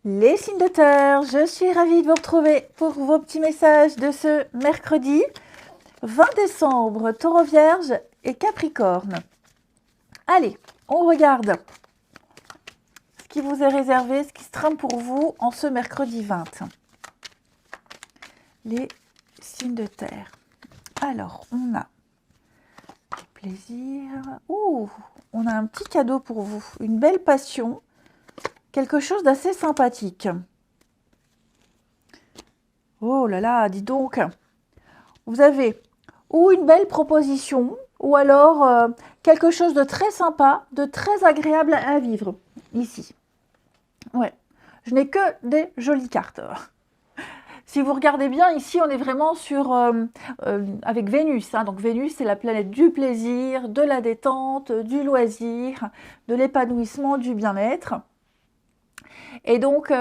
Les signes de terre, je suis ravie de vous retrouver pour vos petits messages de ce mercredi 20 décembre, Taureau Vierge et Capricorne. Allez, on regarde ce qui vous est réservé, ce qui se trame pour vous en ce mercredi 20. Les signes de terre. Alors, on a du plaisir. Ouh, on a un petit cadeau pour vous, une belle passion. Quelque chose d'assez sympathique. Oh là là, dis donc. Vous avez ou une belle proposition, ou alors quelque chose de très sympa, de très agréable à vivre, ici. Ouais, je n'ai que des jolies cartes. Si vous regardez bien, ici, on est vraiment sur avec Vénus. Donc Vénus, c'est la planète du plaisir, de la détente, du loisir, de l'épanouissement, du bien-être. Et donc,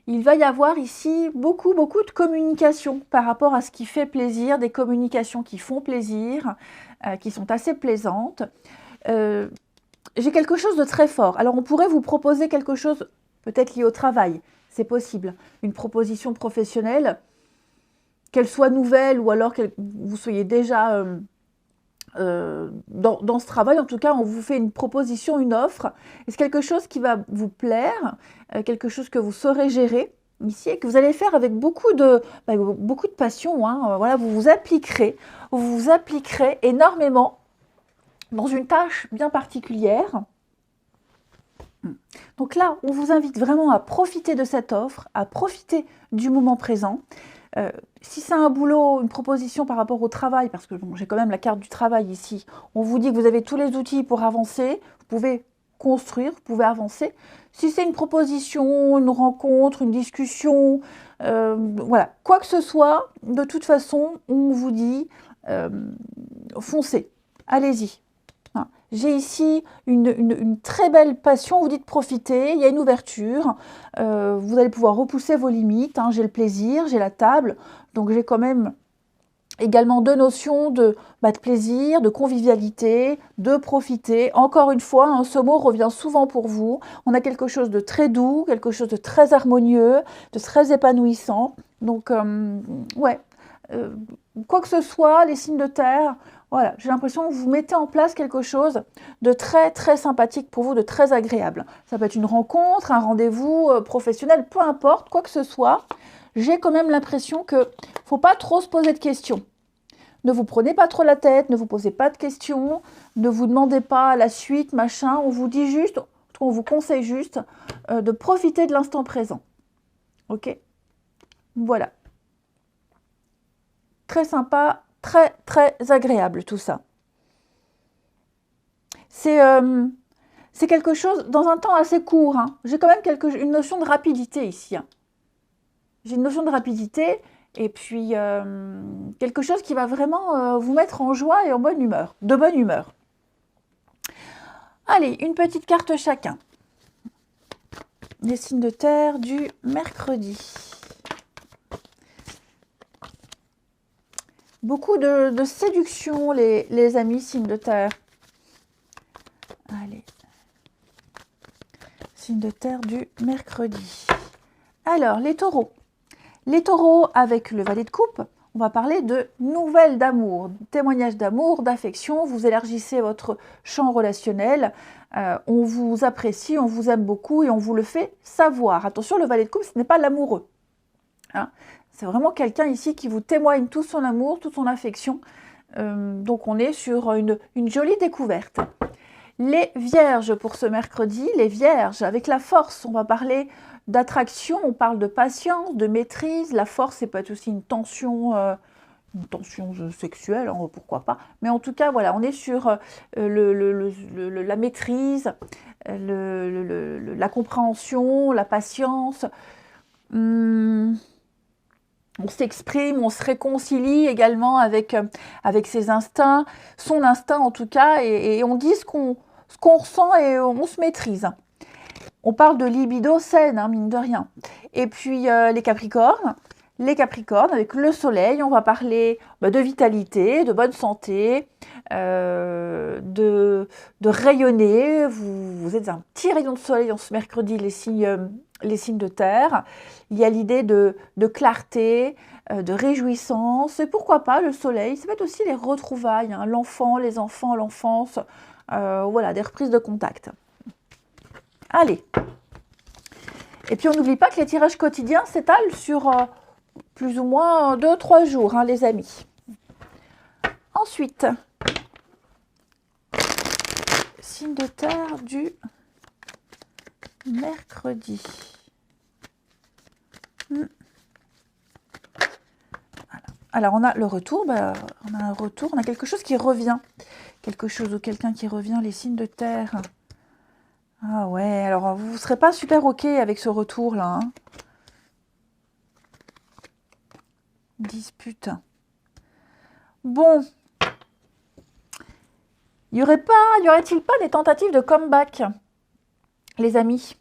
il va y avoir ici beaucoup de communication par rapport à ce qui fait plaisir, des communications qui font plaisir, qui sont assez plaisantes. J'ai quelque chose de très fort. Alors, on pourrait vous proposer quelque chose peut-être lié au travail, c'est possible. Une proposition professionnelle, qu'elle soit nouvelle ou alors que vous soyez déjà dans ce travail, en tout cas, on vous fait une proposition, une offre. Est-ce quelque chose qui va vous plaire, quelque chose que vous saurez gérer ici et que vous allez faire avec beaucoup de passion. Voilà, vous vous appliquerez énormément dans une tâche bien particulière. Donc là, on vous invite vraiment à profiter de cette offre, à profiter du moment présent. Si c'est un boulot, une proposition par rapport au travail, parce que bon, j'ai quand même la carte du travail ici, on vous dit que vous avez tous les outils pour avancer, vous pouvez construire, vous pouvez avancer. Si c'est une proposition, une rencontre, une discussion, voilà, quoi que ce soit, de toute façon, on vous dit foncez, allez-y. J'ai ici une très belle passion, vous dites profiter, il y a une ouverture, vous allez pouvoir repousser vos limites, j'ai le plaisir, j'ai la table, donc j'ai quand même également deux notions de plaisir, de convivialité, de profiter. Encore une fois, ce mot revient souvent pour vous, on a quelque chose de très doux, quelque chose de très harmonieux, de très épanouissant, donc quoi que ce soit, les signes de terre, voilà, j'ai l'impression que vous mettez en place quelque chose de très sympathique pour vous, de très agréable. Ça peut être une rencontre, un rendez-vous professionnel, peu importe, quoi que ce soit. J'ai quand même l'impression qu'il ne faut pas trop se poser de questions. Ne vous prenez pas trop la tête, ne vous posez pas de questions, ne vous demandez pas la suite, machin. On vous dit juste, on vous conseille juste de profiter de l'instant présent. Ok ? Voilà. Très sympa, très agréable tout ça. C'est quelque chose dans un temps assez court. J'ai quand même une notion de rapidité ici. J'ai une notion de rapidité et puis quelque chose qui va vraiment vous mettre en joie et en bonne humeur, de bonne humeur. Allez, une petite carte chacun. Les signes de terre du mercredi. Beaucoup de séduction, les amis, signes de terre. Allez. Signe de terre du mercredi. Alors, les taureaux. Les taureaux, avec le valet de coupe, on va parler de nouvelles d'amour, témoignages d'amour, d'affection. Vous élargissez votre champ relationnel. On vous apprécie, on vous aime beaucoup et on vous le fait savoir. Attention, le valet de coupe, ce n'est pas l'amoureux. C'est vraiment quelqu'un ici qui vous témoigne tout son amour, toute son affection. Donc on est sur une jolie découverte. Les vierges pour ce mercredi, les vierges avec la force, on va parler d'attraction, on parle de patience, de maîtrise. La force, c'est peut-être aussi une tension sexuelle, pourquoi pas. Mais en tout cas, voilà, on est sur la maîtrise, la compréhension, la patience. On s'exprime, on se réconcilie également avec ses instincts, son instinct en tout cas, et on dit ce qu'on ressent et on se maîtrise. On parle de libido saine, mine de rien. Et puis les capricornes, Les Capricornes, avec le soleil, on va parler de vitalité, de bonne santé, de rayonner. Vous êtes un petit rayon de soleil en ce mercredi, les signes de terre. Il y a l'idée de clarté, de réjouissance. Et pourquoi pas le soleil, ça peut être aussi les retrouvailles, hein, l'enfant, les enfants, l'enfance. Voilà, des reprises de contact. Allez. Et puis on n'oublie pas que les tirages quotidiens s'étalent sur plus ou moins 2-3 jours, hein, les amis. Ensuite, signe de terre du mercredi. Alors on a le retour, on a un retour, on a quelque chose qui revient. Quelque chose ou quelqu'un qui revient, les signes de terre. Ah ouais, alors vous ne serez pas super ok avec ce retour-là. Hein. Dispute. Bon. Y aurait-il pas des tentatives de comeback, les amis?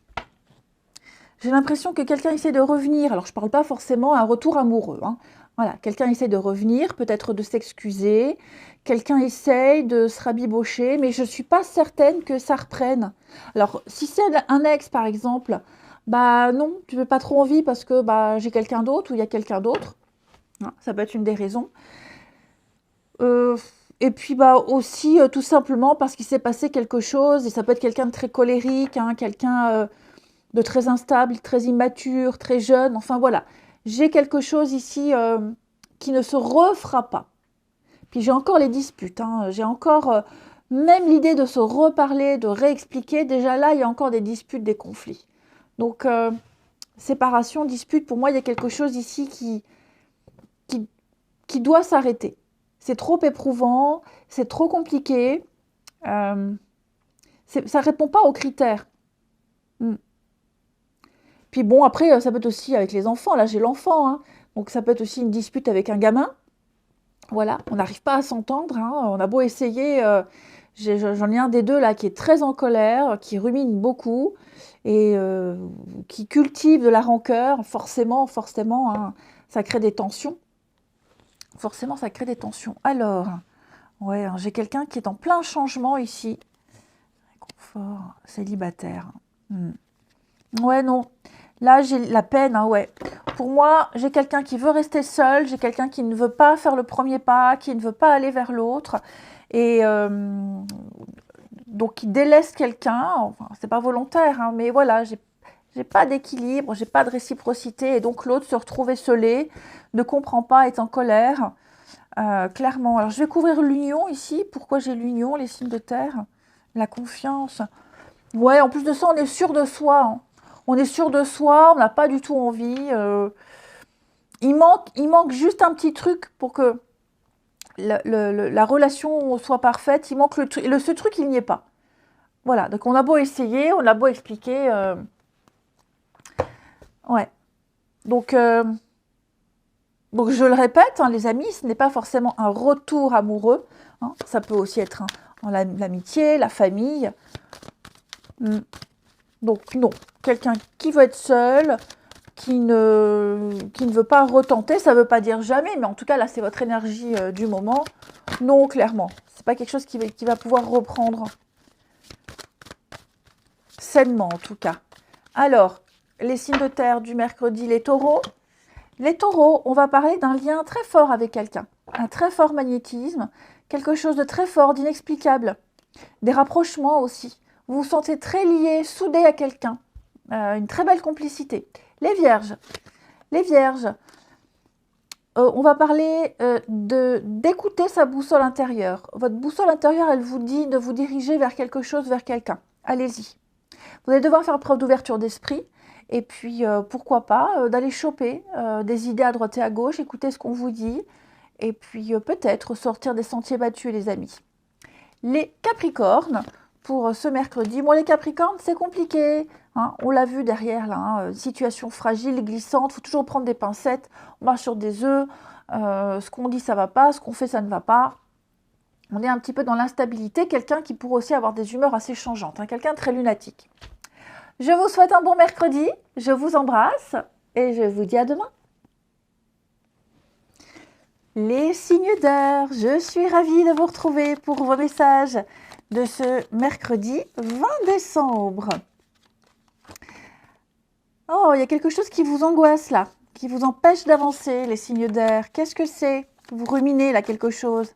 J'ai l'impression que quelqu'un essaie de revenir. Alors, je ne parle pas forcément un retour amoureux. Hein. Voilà, quelqu'un essaie de revenir, peut-être de s'excuser. Quelqu'un essaye de se rabibocher, mais je ne suis pas certaine que ça reprenne. Alors, si c'est un ex, par exemple, non, tu n'as pas trop envie parce que j'ai quelqu'un d'autre ou il y a quelqu'un d'autre. Ça peut être une des raisons. Et puis aussi tout simplement parce qu'il s'est passé quelque chose, et ça peut être quelqu'un de très colérique, hein, quelqu'un de très instable, très immature, très jeune, enfin voilà. J'ai quelque chose ici qui ne se refera pas. Puis j'ai encore les disputes, hein, j'ai encore même l'idée de se reparler, de réexpliquer, déjà là il y a encore des disputes, des conflits. Donc séparation, dispute, pour moi il y a quelque chose ici qui doit s'arrêter. C'est trop éprouvant, c'est trop compliqué, ça ne répond pas aux critères. Puis bon, après, ça peut être aussi avec les enfants. Là, j'ai l'enfant, hein. Donc ça peut être aussi une dispute avec un gamin. Voilà, on n'arrive pas à s'entendre. Hein. On a beau essayer, j'en ai un des deux là qui est très en colère, qui rumine beaucoup et qui cultive de la rancœur. Forcément, hein, ça crée des tensions. Forcément, ça crée des tensions. Alors, ouais, hein, j'ai quelqu'un qui est en plein changement ici. Confort, célibataire. Ouais, non. Là, j'ai la peine, hein, ouais. Pour moi, j'ai quelqu'un qui veut rester seul, j'ai quelqu'un qui ne veut pas faire le premier pas, qui ne veut pas aller vers l'autre, et donc qui délaisse quelqu'un. Enfin, c'est pas volontaire, hein, mais voilà, j'ai pas d'équilibre, j'ai pas de réciprocité, et donc l'autre se retrouve esselé, ne comprend pas, est en colère, clairement. Alors, je vais couvrir l'union ici. Pourquoi j'ai l'union, les signes de terre? La confiance. Ouais, en plus de ça, on est sûr de soi, hein. On est sûr de soi, on n'a pas du tout envie. Il manque juste un petit truc pour que la relation soit parfaite. Il manque ce truc, il n'y est pas. Voilà, donc on a beau essayer, on a beau expliquer. Ouais. Donc je le répète, hein, les amis, ce n'est pas forcément un retour amoureux. Hein. Ça peut aussi être l'amitié, la famille. Donc non, quelqu'un qui veut être seul, qui ne veut pas retenter, ça ne veut pas dire jamais, mais en tout cas là c'est votre énergie du moment. Non, clairement, c'est pas quelque chose qui va pouvoir reprendre sainement en tout cas. Alors, les signes de terre du mercredi, les taureaux. Les taureaux, on va parler d'un lien très fort avec quelqu'un, un très fort magnétisme, quelque chose de très fort, d'inexplicable, des rapprochements aussi. Vous vous sentez très lié, soudé à quelqu'un. Une très belle complicité. Les vierges. On va parler d'écouter sa boussole intérieure. Votre boussole intérieure, elle vous dit de vous diriger vers quelque chose, vers quelqu'un. Allez-y. Vous allez devoir faire preuve d'ouverture d'esprit. Et puis, pourquoi pas, d'aller choper des idées à droite et à gauche, écouter ce qu'on vous dit. Et puis, peut-être sortir des sentiers battus, les amis. Les capricornes. Pour ce mercredi. Bon, les Capricornes, c'est compliqué. Hein, on l'a vu derrière, là, hein, situation fragile, glissante. Il faut toujours prendre des pincettes. On marche sur des œufs. Ce qu'on dit, ça ne va pas. Ce qu'on fait, ça ne va pas. On est un petit peu dans l'instabilité. Quelqu'un qui pourrait aussi avoir des humeurs assez changeantes. Hein, quelqu'un de très lunatique. Je vous souhaite un bon mercredi. Je vous embrasse. Et je vous dis à demain. Les signes d'air, je suis ravie de vous retrouver pour vos messages de ce mercredi 20 décembre. Oh, il y a quelque chose qui vous angoisse là, qui vous empêche d'avancer, les signes d'air. Qu'est-ce que c'est? Vous ruminez là quelque chose.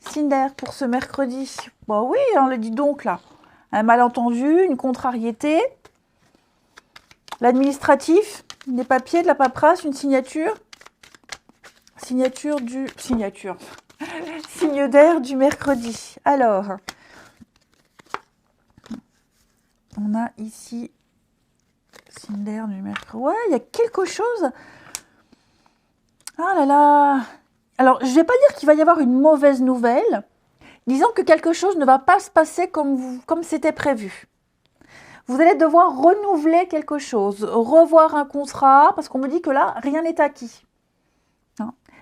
Signe d'air pour ce mercredi. Bah oui, on le dit donc là. Un malentendu, une contrariété, l'administratif, des papiers, de la paperasse, une signature. Signature. Signe d'air du mercredi. Alors, on a ici signe d'air du mercredi. Ouais, il y a quelque chose. Ah là là. Alors, je ne vais pas dire qu'il va y avoir une mauvaise nouvelle. Disons que quelque chose ne va pas se passer comme c'était prévu. Vous allez devoir renouveler quelque chose, revoir un contrat, parce qu'on me dit que là, rien n'est acquis.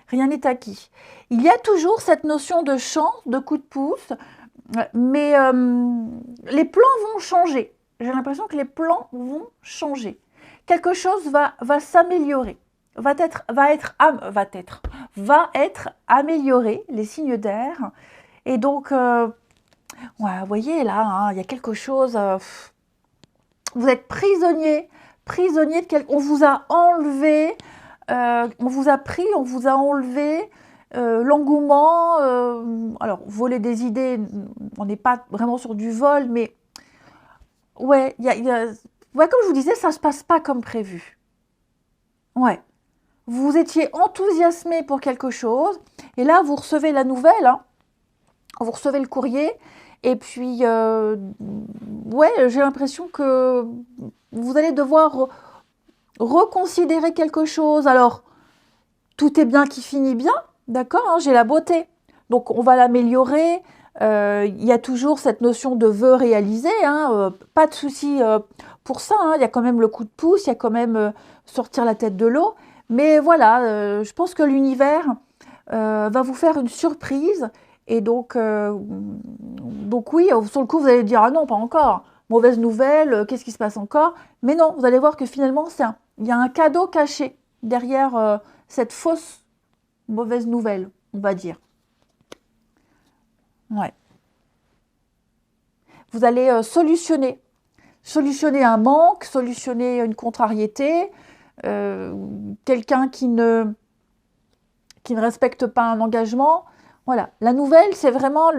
Rien n'est acquis. Il y a toujours cette notion de chance, de coup de pouce, mais les plans vont changer. J'ai l'impression que les plans vont changer. Quelque chose va s'améliorer, va être amélioré, les signes d'air. Et donc, ouais, vous voyez là, hein, il y a quelque chose. Vous êtes prisonnier de quelque. On vous a enlevé. On vous a pris, on vous a enlevé l'engouement. Alors, voler des idées, on n'est pas vraiment sur du vol, mais ouais, ouais, comme je vous disais, ça ne se passe pas comme prévu. Ouais, vous étiez enthousiasmé pour quelque chose, et là, vous recevez la nouvelle, hein, vous recevez le courrier, et puis, ouais, j'ai l'impression que vous allez devoir reconsidérer quelque chose. Alors, tout est bien qui finit bien, d'accord, hein, j'ai la beauté. Donc, on va l'améliorer. Il y a toujours cette notion de vœu réalisé, hein, pas de souci pour ça. Hein, il y a quand même le coup de pouce, il y a quand même sortir la tête de l'eau. Mais voilà, je pense que l'univers va vous faire une surprise. Et donc oui, sur le coup, vous allez dire « Ah non, pas encore ». Mauvaise nouvelle, qu'est-ce qui se passe encore? Mais non, vous allez voir que finalement, il y a un cadeau caché derrière cette fausse mauvaise nouvelle, on va dire. Ouais. Vous allez solutionner un manque, solutionner une contrariété, quelqu'un qui ne respecte pas un engagement. Voilà. La nouvelle, c'est vraiment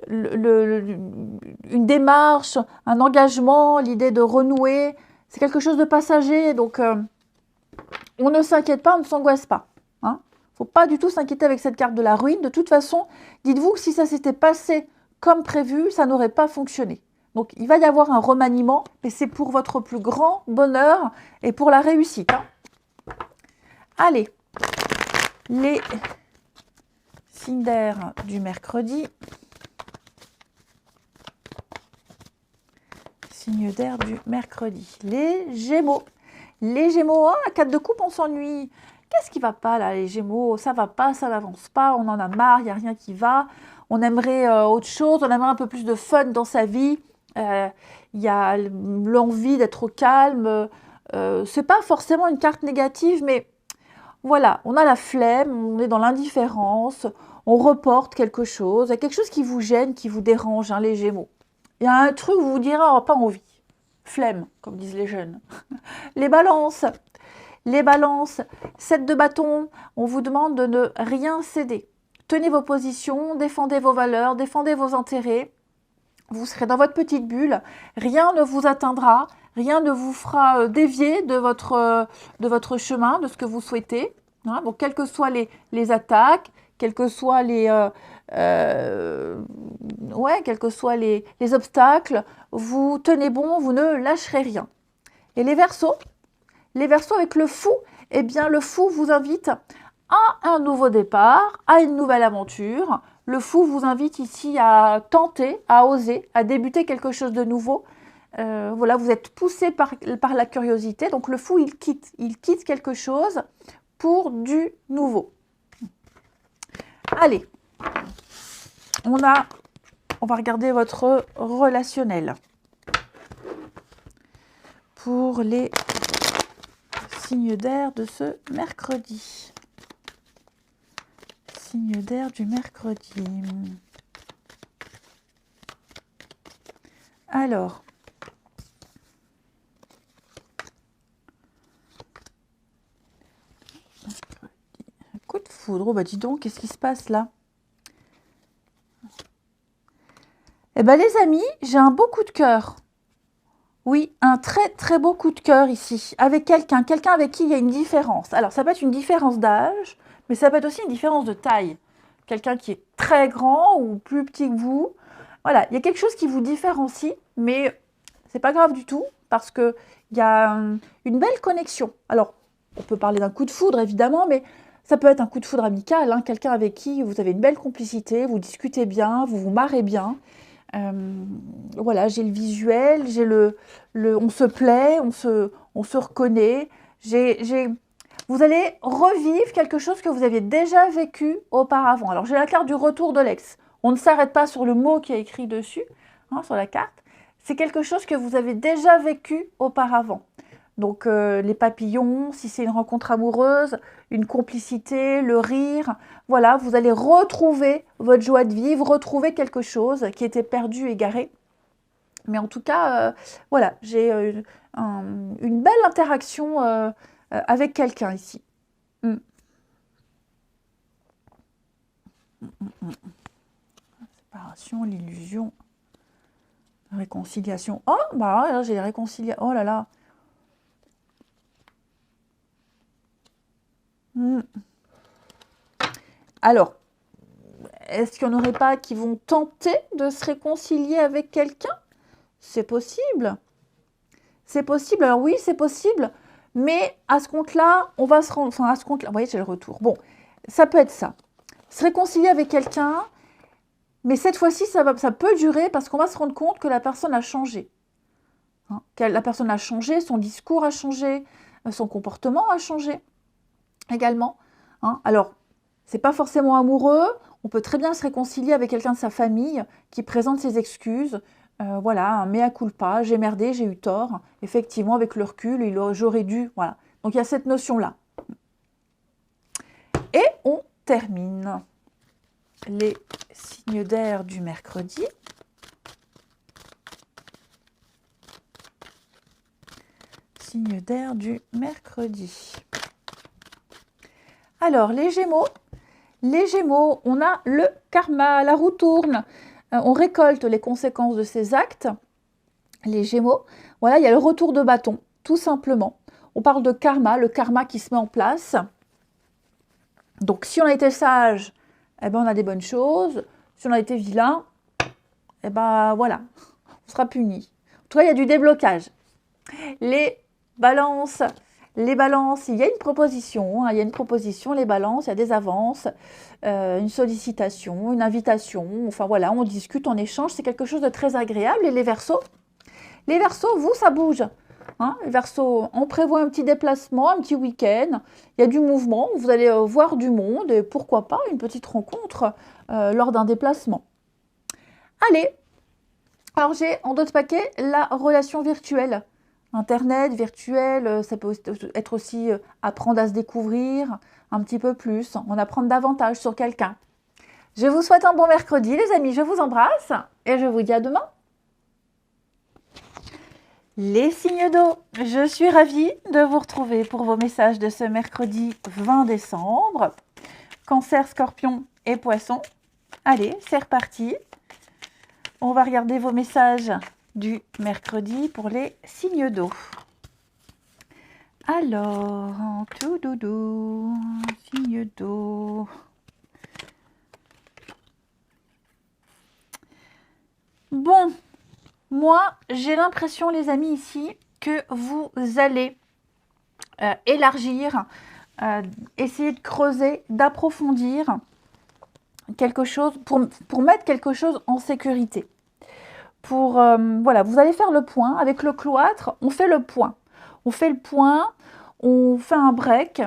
une démarche, un engagement, l'idée de renouer. C'est quelque chose de passager, donc on ne s'inquiète pas, on ne s'angoisse pas. Hein. Faut pas du tout s'inquiéter avec cette carte de la ruine. De toute façon, dites-vous que si ça s'était passé comme prévu, ça n'aurait pas fonctionné. Donc, il va y avoir un remaniement, mais c'est pour votre plus grand bonheur et pour la réussite. Hein. Allez, les signes d'air du mercredi. Signe d'air du mercredi. Les Gémeaux. Les Gémeaux, ah, 4 de coupe, on s'ennuie. Qu'est-ce qui va pas là, les Gémeaux? Ça va pas, ça n'avance pas, on en a marre, il n'y a rien qui va. On aimerait autre chose, on aimerait un peu plus de fun dans sa vie. Il y a l'envie d'être au calme. C'est pas forcément une carte négative, mais voilà, on a la flemme, on est dans l'indifférence, on reporte quelque chose. Il y a quelque chose qui vous gêne, qui vous dérange, hein, les Gémeaux. Il y a un truc où vous vous direz, oh, pas envie. Flemme, comme disent les jeunes. Les balances. Les balances, 7 de bâton, on vous demande de ne rien céder. Tenez vos positions, défendez vos valeurs, défendez vos intérêts. Vous serez dans votre petite bulle, rien ne vous atteindra, rien ne vous fera dévier de votre chemin, de ce que vous souhaitez. Hein, donc, quelles que soient les attaques, quels que soient quels que soient les obstacles, vous tenez bon, vous ne lâcherez rien. Et les Verseaux avec le fou, eh bien le fou vous invite à un nouveau départ, à une nouvelle aventure. Le fou vous invite ici à tenter, à oser, à débuter quelque chose de nouveau. Voilà, vous êtes poussé par la curiosité. Donc le fou, il quitte quelque chose pour du nouveau. Allez, on va regarder votre relationnel. Pour les signes d'air de ce mercredi. signe d'air du mercredi. Alors, un coup de foudre. Oh bah dis donc, qu'est-ce qui se passe là? Eh bien les amis, j'ai un beau coup de cœur. Oui, un très très beau coup de cœur ici, avec quelqu'un avec qui il y a une différence. Alors ça peut être une différence d'âge, mais ça peut être aussi une différence de taille. Quelqu'un qui est très grand ou plus petit que vous. Voilà, il y a quelque chose qui vous différencie, mais c'est pas grave du tout, parce qu'il y a une belle connexion. Alors, on peut parler d'un coup de foudre évidemment, mais ça peut être un coup de foudre amical, hein, quelqu'un avec qui vous avez une belle complicité, vous discutez bien, vous vous marrez bien. Voilà, j'ai le visuel, j'ai on se plaît, on se reconnaît. Vous allez revivre quelque chose que vous aviez déjà vécu auparavant. Alors, j'ai la carte du retour de l'ex. On ne s'arrête pas sur le mot qui est écrit dessus, hein, sur la carte. C'est quelque chose que vous avez déjà vécu auparavant. Donc, les papillons, si c'est une rencontre amoureuse, une complicité, le rire. Voilà, vous allez retrouver votre joie de vivre, retrouver quelque chose qui était perdu, égaré. Mais en tout cas, voilà, j'ai une belle interaction avec quelqu'un ici. Mm. Séparation, l'illusion, réconciliation. Oh, bah là, j'ai réconcilié. Oh là là. Mm. Alors, est-ce qu'il n'y en aurait pas qui vont tenter de se réconcilier avec quelqu'un? C'est possible. C'est possible. Alors oui, c'est possible. Mais à ce compte-là, on va se rendre... Enfin, à ce compte-là... Vous voyez, j'ai le retour. Bon, ça peut être ça. Se réconcilier avec quelqu'un, mais cette fois-ci, ça peut durer parce qu'on va se rendre compte que la personne a changé. Hein, la personne a changé, son discours a changé, son comportement a changé également. Hein. Alors, c'est pas forcément amoureux. On peut très bien se réconcilier avec quelqu'un de sa famille qui présente ses excuses. Voilà, un mea culpa, j'ai merdé, j'ai eu tort. Effectivement, avec le recul, j'aurais dû. Voilà. Donc, il y a cette notion-là. Et on termine les signes d'air du mercredi. Signes d'air du mercredi. Alors, les Gémeaux, on a le karma, la roue tourne. On récolte les conséquences de ces actes. Les Gémeaux, voilà, il y a le retour de bâton, tout simplement. On parle de karma, le karma qui se met en place. Donc, si on a été sage, eh ben, on a des bonnes choses. Si on a été vilain, eh ben, voilà, on sera puni. En tout cas, il y a du déblocage. Les balances, il y a une proposition, hein, les balances, il y a des avances, une sollicitation, une invitation, enfin voilà, on discute, on échange, c'est quelque chose de très agréable. Et les Verseaux, vous, ça bouge. Hein, les Verseaux, on prévoit un petit déplacement, un petit week-end, il y a du mouvement, vous allez voir du monde et pourquoi pas une petite rencontre lors d'un déplacement. Allez, alors j'ai en d'autres paquets la relation virtuelle. Internet, virtuel, ça peut être aussi apprendre à se découvrir un petit peu plus, en apprendre davantage sur quelqu'un. Je vous souhaite un bon mercredi, les amis, je vous embrasse et je vous dis à demain. Les signes d'eau, je suis ravie de vous retrouver pour vos messages de ce mercredi 20 décembre. Cancer, Scorpion et Poisson. Allez, c'est reparti. On va regarder vos messages du mercredi pour les signes d'eau. Alors, tout doudou, signe d'eau. Bon, moi, j'ai l'impression, les amis, ici, que vous allez élargir, essayer de creuser, d'approfondir quelque chose, pour mettre quelque chose en sécurité. Voilà, vous allez faire le point. Avec le cloître, on fait le point. On fait un break.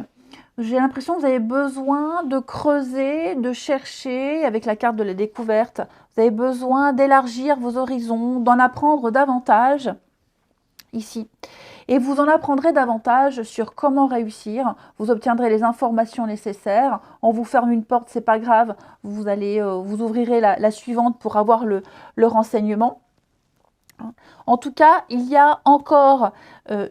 J'ai l'impression que vous avez besoin de creuser, de chercher, avec la carte de la découverte. Vous avez besoin d'élargir vos horizons, d'en apprendre davantage, ici. et vous en apprendrez davantage sur comment réussir. Vous obtiendrez les informations nécessaires. On vous ferme une porte, c'est pas grave. Vous allez, vous ouvrirez la suivante pour avoir le renseignement. En tout cas, il y a encore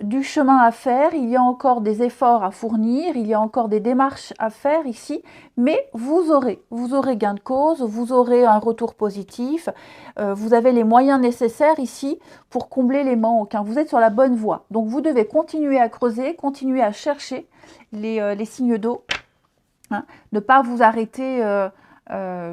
du chemin à faire, il y a encore des efforts à fournir, il y a encore des démarches à faire ici, mais vous aurez gain de cause, vous aurez un retour positif, vous avez les moyens nécessaires ici pour combler les manques, hein. Vous êtes sur la bonne voie. Donc vous devez continuer à creuser, continuer à chercher les signes d'eau, hein. Ne pas vous arrêter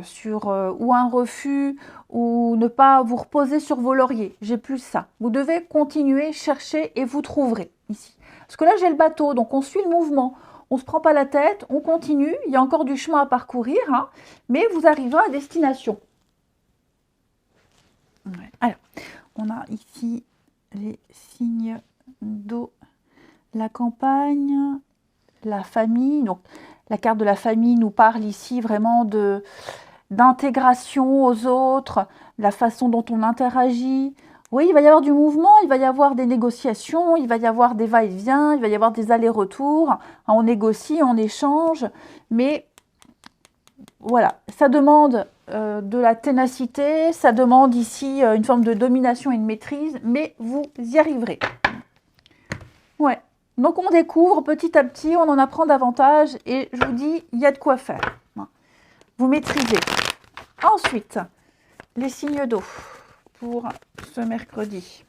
sur ou un refus, ou ne pas vous reposer sur vos lauriers. J'ai plus ça. Vous devez continuer, chercher et vous trouverez ici. Parce que là, j'ai le bateau, donc on suit le mouvement. On ne se prend pas la tête, on continue. Il y a encore du chemin à parcourir, hein, mais vous arriverez à destination. Ouais. Alors, on a ici les signes d'eau, la campagne, la famille. Donc, la carte de la famille nous parle ici vraiment d'intégration aux autres, la façon dont on interagit. Oui, il va y avoir du mouvement, il va y avoir des négociations, il va y avoir des va-et-vient, il va y avoir des allers-retours. On négocie, on échange, mais voilà, ça demande de la ténacité, ça demande ici une forme de domination et de maîtrise, mais vous y arriverez. Ouais. Donc on découvre petit à petit, on en apprend davantage et je vous dis, il y a de quoi faire. Vous maîtrisez. Ensuite, les signes d'eau pour ce mercredi.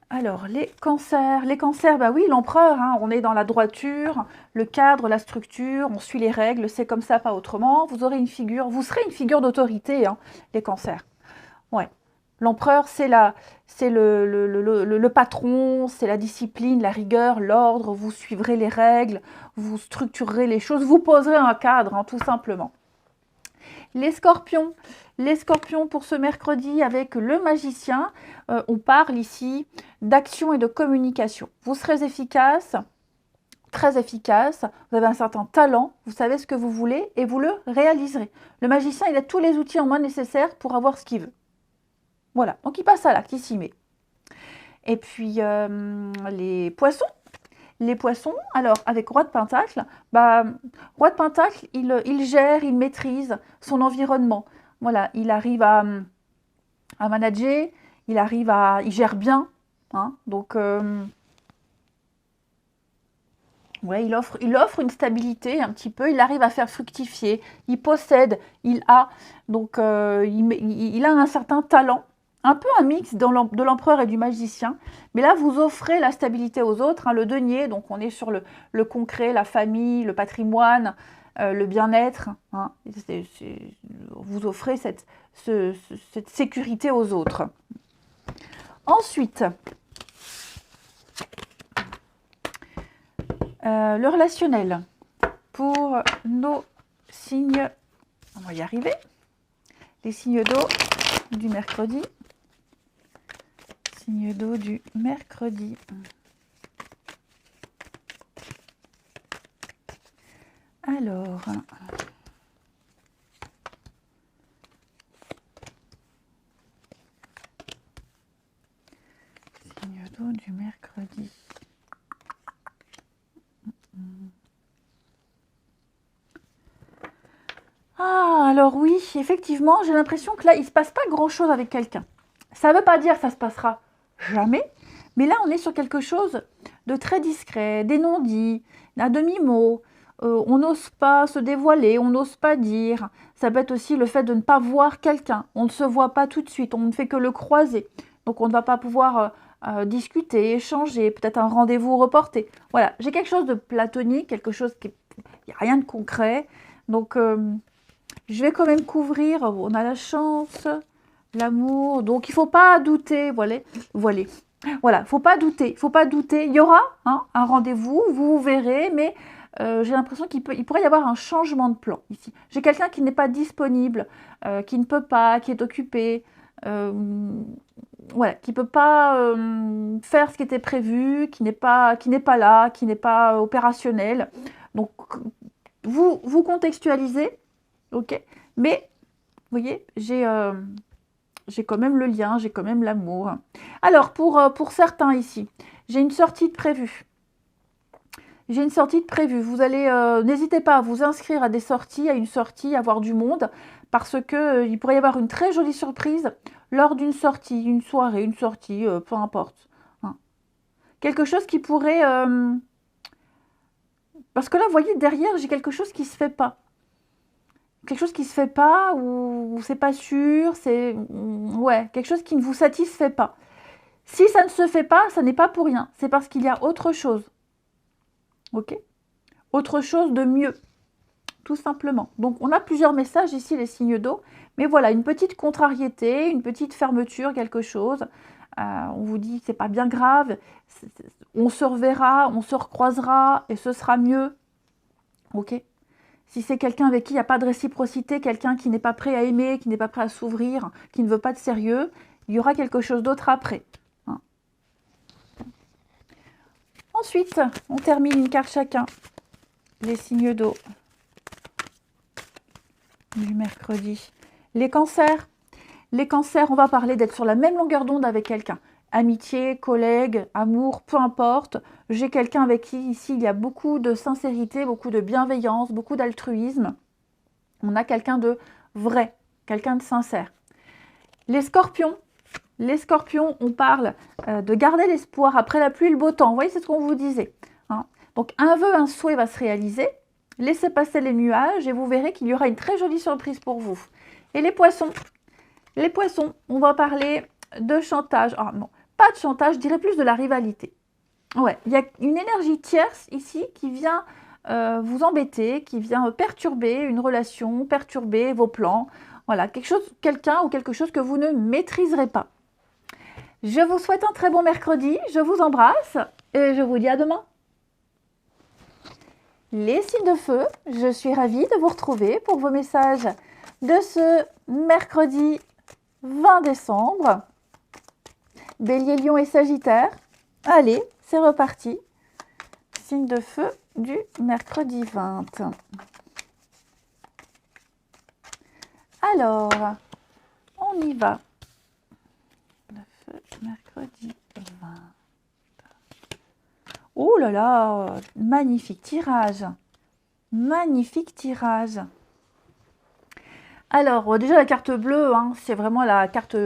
Alors, les cancers. Les cancers, bah oui, l'empereur, hein, on est dans la droiture, le cadre, la structure, on suit les règles, c'est comme ça, pas autrement. Vous aurez une figure, vous serez une figure d'autorité, hein, les cancers. Ouais. L'empereur, c'est le patron, c'est la discipline, la rigueur, l'ordre, vous suivrez les règles, vous structurerez les choses, vous poserez un cadre, hein, tout simplement. Les scorpions pour ce mercredi avec le magicien, on parle ici d'action et de communication. Vous serez efficace, très efficace, vous avez un certain talent, vous savez ce que vous voulez et vous le réaliserez. Le magicien, il a tous les outils en main nécessaires pour avoir ce qu'il veut. Voilà, donc il passe à l'acte, il s'y met. Et puis les poissons. Les poissons, alors avec Roi de Pentacle, Roi de Pentacle, il gère, il maîtrise son environnement. Voilà, il arrive à manager, il gère bien. Hein, donc, ouais, il offre une stabilité un petit peu, il arrive à faire fructifier, il possède, il a. Donc, il a un certain talent. Un peu un mix de l'empereur et du magicien. Mais là, vous offrez la stabilité aux autres, hein, le denier. Donc, on est sur le concret, la famille, le patrimoine, le bien-être. Hein, vous offrez cette sécurité aux autres. Ensuite, le relationnel. Pour nos signes, on va y arriver. Les signes d'eau du mercredi. Signe d'eau du mercredi. Alors, signe d'eau du mercredi. Ah, alors oui, effectivement, j'ai l'impression que là, il ne se passe pas grand-chose avec quelqu'un. Ça ne veut pas dire que ça se passera jamais, mais là, on est sur quelque chose de très discret, des non-dits, un demi-mot. On n'ose pas se dévoiler, on n'ose pas dire. Ça peut être aussi le fait de ne pas voir quelqu'un. On ne se voit pas tout de suite, on ne fait que le croiser. Donc, on ne va pas pouvoir discuter, échanger, peut-être un rendez-vous reporté. Voilà, j'ai quelque chose de platonique, quelque chose qui... Il n'y a rien de concret. Donc, je vais quand même couvrir. On a la chance, l'amour. Donc, il ne faut pas douter. Voilà, il ne faut pas douter. Il y aura un rendez-vous, vous verrez, mais j'ai l'impression qu'il pourrait y avoir un changement de plan ici. J'ai quelqu'un qui n'est pas disponible, qui ne peut pas, qui est occupé, voilà, qui ne peut pas faire ce qui était prévu, qui n'est pas là, qui n'est pas opérationnel. Donc, vous contextualisez, ok, mais vous voyez, j'ai j'ai quand même le lien, j'ai quand même l'amour. Alors, pour certains ici, j'ai une sortie de prévue. J'ai une sortie de prévue. Vous allez, n'hésitez pas à vous inscrire à des sorties, à une sortie, à voir du monde, parce que il pourrait y avoir une très jolie surprise lors d'une sortie, une soirée, une sortie, peu importe. Hein. Quelque chose qui pourrait... parce que là, vous voyez, derrière, j'ai quelque chose qui ne se fait pas. Quelque chose qui ne se fait pas, ou c'est pas sûr, c'est... Ouais, quelque chose qui ne vous satisfait pas. Si ça ne se fait pas, ça n'est pas pour rien. C'est parce qu'il y a autre chose. Ok? Autre chose de mieux, tout simplement. Donc, on a plusieurs messages ici, les signes d'eau. Mais voilà, une petite contrariété, une petite fermeture, quelque chose. On vous dit que c'est pas bien grave. On se reverra, on se recroisera et ce sera mieux. Ok? Si c'est quelqu'un avec qui il n'y a pas de réciprocité, quelqu'un qui n'est pas prêt à aimer, qui n'est pas prêt à s'ouvrir, qui ne veut pas de sérieux, il y aura quelque chose d'autre après. Hein. Ensuite, on termine une carte chacun. Les signes d'eau du mercredi. Les cancers. Les cancers, on va parler d'être sur la même longueur d'onde avec quelqu'un. Amitié, collègue, amour, peu importe. J'ai quelqu'un avec qui, ici, il y a beaucoup de sincérité, beaucoup de bienveillance, beaucoup d'altruisme. On a quelqu'un de vrai, quelqu'un de sincère. Les scorpions, on parle de garder l'espoir après la pluie et le beau temps. Vous voyez, c'est ce qu'on vous disait. Hein. Donc, un vœu, un souhait va se réaliser. Laissez passer les nuages et vous verrez qu'il y aura une très jolie surprise pour vous. Et les poissons, on va parler de chantage. Ah non, pas de chantage, je dirais plus de la rivalité. Ouais, il y a une énergie tierce ici qui vient vous embêter, qui vient perturber une relation, perturber vos plans. Voilà, quelqu'un ou quelque chose que vous ne maîtriserez pas. Je vous souhaite un très bon mercredi, je vous embrasse et je vous dis à demain. Les signes de feu, je suis ravie de vous retrouver pour vos messages de ce mercredi 20 décembre. Bélier, Lion et Sagittaire. Allez, c'est reparti. Signe de feu du mercredi 20. Alors, on y va. Le feu, mercredi 20. Oh là là, magnifique tirage. Magnifique tirage. Alors, déjà la carte bleue, hein, c'est vraiment la carte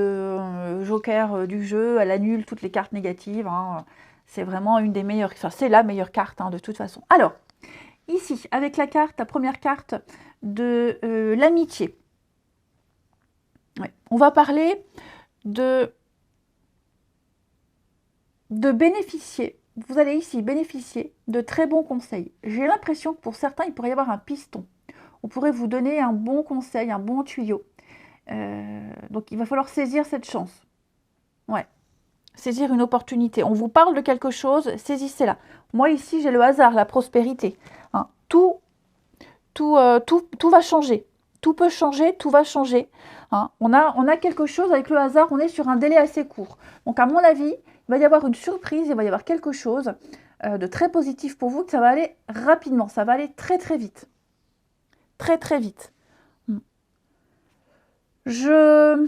joker du jeu. Elle annule toutes les cartes négatives. Hein. C'est vraiment une des meilleures. Enfin, c'est la meilleure carte, hein, de toute façon. Alors, ici, avec la première carte de l'amitié. Ouais. On va parler de bénéficier. Vous allez ici bénéficier de très bons conseils. J'ai l'impression que pour certains, il pourrait y avoir un piston. On pourrait vous donner un bon conseil, un bon tuyau. Donc, il va falloir saisir cette chance. Ouais. Saisir une opportunité. On vous parle de quelque chose, saisissez-la. Moi, ici, j'ai le hasard, la prospérité. Hein. Tout va changer. Tout peut changer, tout va changer. Hein. On a quelque chose avec le hasard, on est sur un délai assez court. Donc, à mon avis, il va y avoir une surprise, il va y avoir quelque chose de très positif pour vous, que ça va aller rapidement, ça va aller très très vite. Très très vite. Je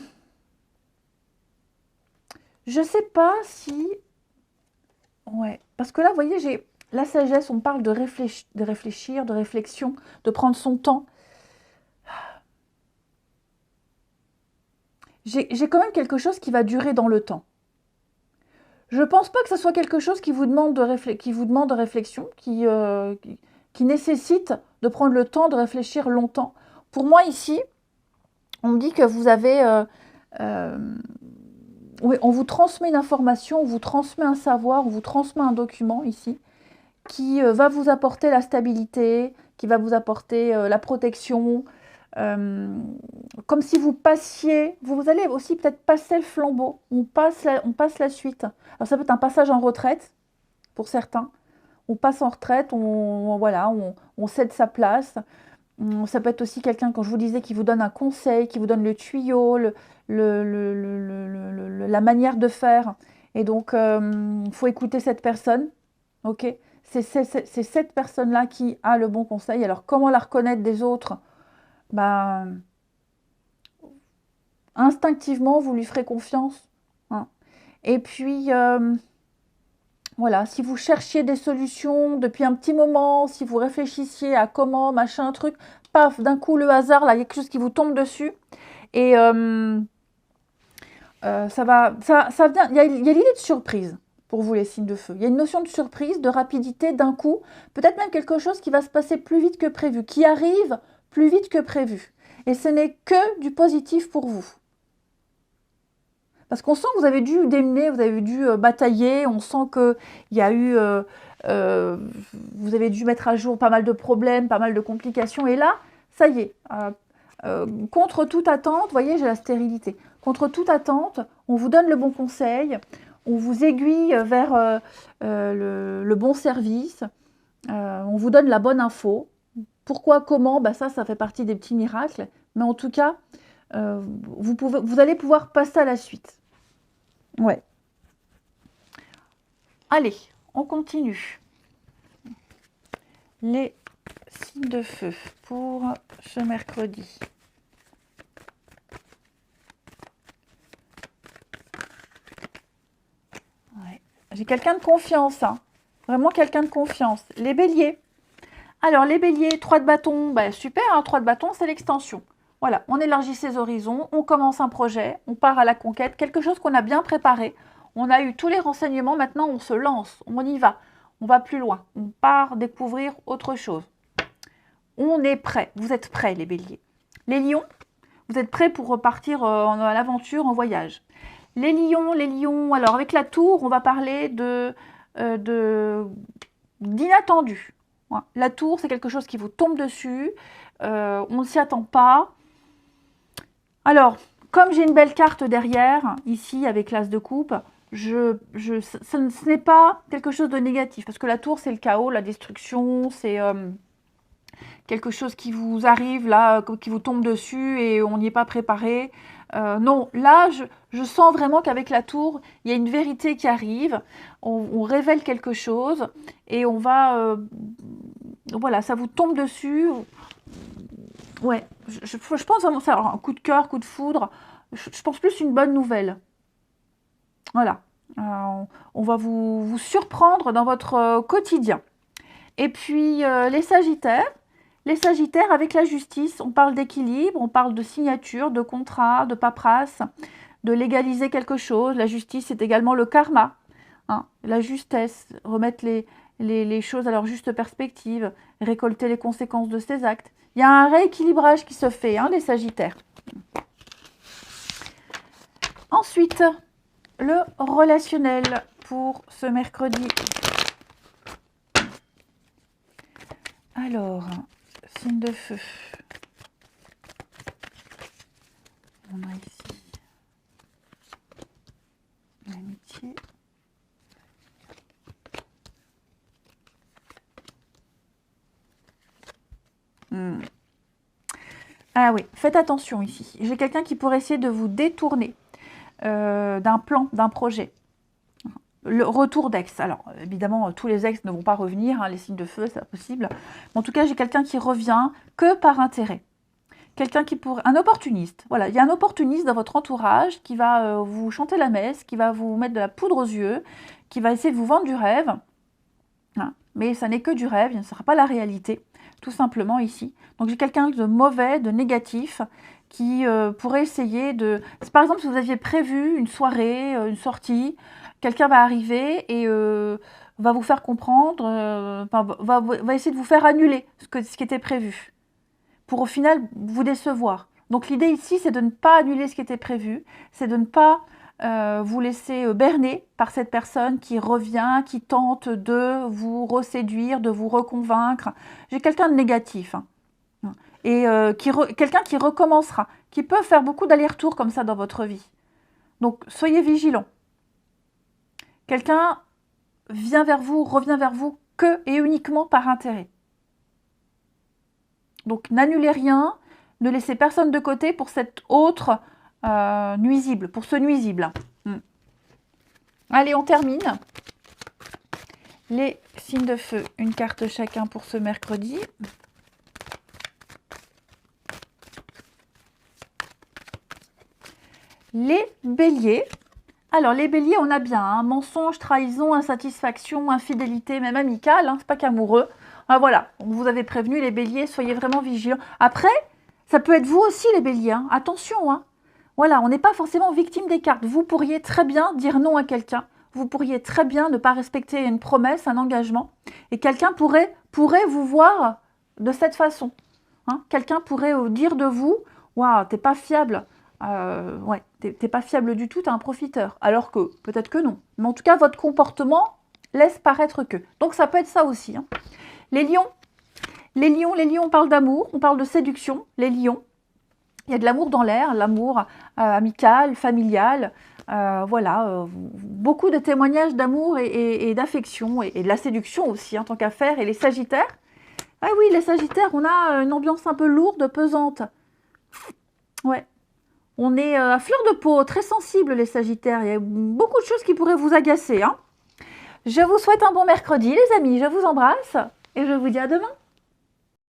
sais pas si... Ouais, parce que là, vous voyez, j'ai la sagesse, on parle de réfléchir, de réflexion, de prendre son temps. J'ai quand même quelque chose qui va durer dans le temps. Je pense pas que ce soit quelque chose qui vous demande de réflexion, qui nécessite de prendre le temps de réfléchir longtemps. Pour moi, ici, on me dit que vous avez... oui, on vous transmet une information, on vous transmet un savoir, on vous transmet un document ici, qui va vous apporter la stabilité, qui va vous apporter la protection, comme si vous passiez, vous allez aussi peut-être passer le flambeau, on passe la suite. Alors ça peut être un passage en retraite, pour certains. On passe en retraite, on cède sa place. Ça peut être aussi quelqu'un, quand je vous disais, qui vous donne un conseil, qui vous donne le tuyau, la manière de faire. Et donc, il faut écouter cette personne. Ok, c'est cette personne-là qui a le bon conseil. Alors, comment la reconnaître des autres? Ben, Instinctivement, vous lui ferez confiance. Hein. Et puis, voilà, si vous cherchiez des solutions depuis un petit moment, si vous réfléchissiez à comment, machin, truc, paf, d'un coup, le hasard, là, il y a quelque chose qui vous tombe dessus. Et ça vient, il y a l'idée de surprise pour vous, les signes de feu. Il y a une notion de surprise, de rapidité, d'un coup, peut-être même quelque chose qui va se passer plus vite que prévu, qui arrive plus vite que prévu. Et ce n'est que du positif pour vous. Parce qu'on sent que vous avez dû démener, vous avez dû batailler, on sent qu'il y a eu... vous avez dû mettre à jour pas mal de problèmes, pas mal de complications. Et là, ça y est, contre toute attente, vous voyez, j'ai la stérilité. Contre toute attente, on vous donne le bon conseil, on vous aiguille vers le bon service, on vous donne la bonne info. Pourquoi, comment, bah ça fait partie des petits miracles. Mais en tout cas, vous allez pouvoir passer à la suite. Ouais. Allez, on continue. Les signes de feu pour ce mercredi. Ouais. J'ai quelqu'un de confiance, hein. Vraiment quelqu'un de confiance. Les béliers. Alors, les béliers, 3 de bâton, bah, super, hein, 3 de bâton, c'est l'extension. Voilà, on élargit ses horizons, on commence un projet, on part à la conquête, quelque chose qu'on a bien préparé. On a eu tous les renseignements, maintenant on se lance, on y va. On va plus loin, on part découvrir autre chose. On est prêt, vous êtes prêts les béliers. Les lions, vous êtes prêts pour repartir à l'aventure, en voyage. Les lions, alors avec la tour, on va parler d'inattendu. Voilà. La tour, c'est quelque chose qui vous tombe dessus, on ne s'y attend pas. Alors, comme j'ai une belle carte derrière, ici, avec l'as de coupe, ce n'est pas quelque chose de négatif, parce que la tour, c'est le chaos, la destruction, c'est quelque chose qui vous arrive, là, qui vous tombe dessus et on n'y est pas préparé. Non, là, je sens vraiment qu'avec la tour, il y a une vérité qui arrive, on révèle quelque chose et on va... voilà, ça vous tombe dessus. Ouais, je pense vraiment ça. Alors, un coup de cœur, coup de foudre. Je pense plus une bonne nouvelle. Voilà. On va vous surprendre dans votre quotidien. Et puis, les Sagittaires. Les Sagittaires, avec la justice, on parle d'équilibre, on parle de signature, de contrat, de paperasse, de légaliser quelque chose. La justice, c'est également le karma. Hein, la justesse, remettre les choses à leur juste perspective, récolter les conséquences de ses actes. Il y a un rééquilibrage qui se fait, hein, les Sagittaires. Ensuite, le relationnel pour ce mercredi. Alors, signe de feu. On a ici l'amitié. Ah oui, faites attention ici. J'ai quelqu'un qui pourrait essayer de vous détourner d'un plan, d'un projet. Le retour d'ex. Alors, évidemment, tous les ex ne vont pas revenir, hein, les signes de feu, c'est impossible. Mais en tout cas, j'ai quelqu'un qui revient que par intérêt. Quelqu'un qui pourrait... Un opportuniste. Voilà, il y a un opportuniste dans votre entourage qui va vous chanter la messe, qui va vous mettre de la poudre aux yeux, qui va essayer de vous vendre du rêve. Hein, mais ça n'est que du rêve, ce ne sera pas la réalité, tout simplement ici. Donc j'ai quelqu'un de mauvais, de négatif, qui pourrait essayer de... Par exemple, si vous aviez prévu une soirée, une sortie, quelqu'un va arriver et va vous faire comprendre, va essayer de vous faire annuler ce qui était prévu, pour au final vous décevoir. Donc l'idée ici, c'est de ne pas annuler ce qui était prévu, c'est de ne pas vous laisser berner par cette personne qui revient, qui tente de vous reséduire, de vous reconvaincre. J'ai quelqu'un de négatif, hein. Et quelqu'un qui recommencera, qui peut faire beaucoup d'allers-retours comme ça dans votre vie. Donc soyez vigilants. Quelqu'un vient vers vous, revient vers vous que et uniquement par intérêt. Donc n'annulez rien, ne laissez personne de côté pour cet autre nuisible, pour ce nuisible. Allez, on termine. Les signes de feu, une carte chacun pour ce mercredi. Les béliers. Alors, les béliers, on a bien hein, mensonge, trahison, insatisfaction, infidélité, même amicale, hein, c'est pas qu'amoureux. Ah, voilà, vous avez prévenu les béliers, soyez vraiment vigilants. Après, ça peut être vous aussi les béliers, hein. Attention. Hein. Voilà, on n'est pas forcément victime des cartes. Vous pourriez très bien dire non à quelqu'un. Vous pourriez très bien ne pas respecter une promesse, un engagement. Et quelqu'un pourrait vous voir de cette façon. Hein. Quelqu'un pourrait dire de vous, « Waouh, t'es pas fiable. Ouais, t'es pas fiable du tout, t'es un profiteur. » Alors que, peut-être que non. Mais en tout cas, votre comportement laisse paraître que. Donc ça peut être ça aussi. Hein. Les lions, on parle d'amour, on parle de séduction. Les lions, il y a de l'amour dans l'air, l'amour amical, familial. Voilà, beaucoup de témoignages d'amour et d'affection et de la séduction aussi, en tant qu'affaire. Et les sagittaires, ah oui, les sagittaires, on a une ambiance un peu lourde, pesante. Ouais, on est à fleur de peau, très sensible les sagittaires. Il y a beaucoup de choses qui pourraient vous agacer. Hein. Je vous souhaite un bon mercredi les amis, je vous embrasse et je vous dis à demain.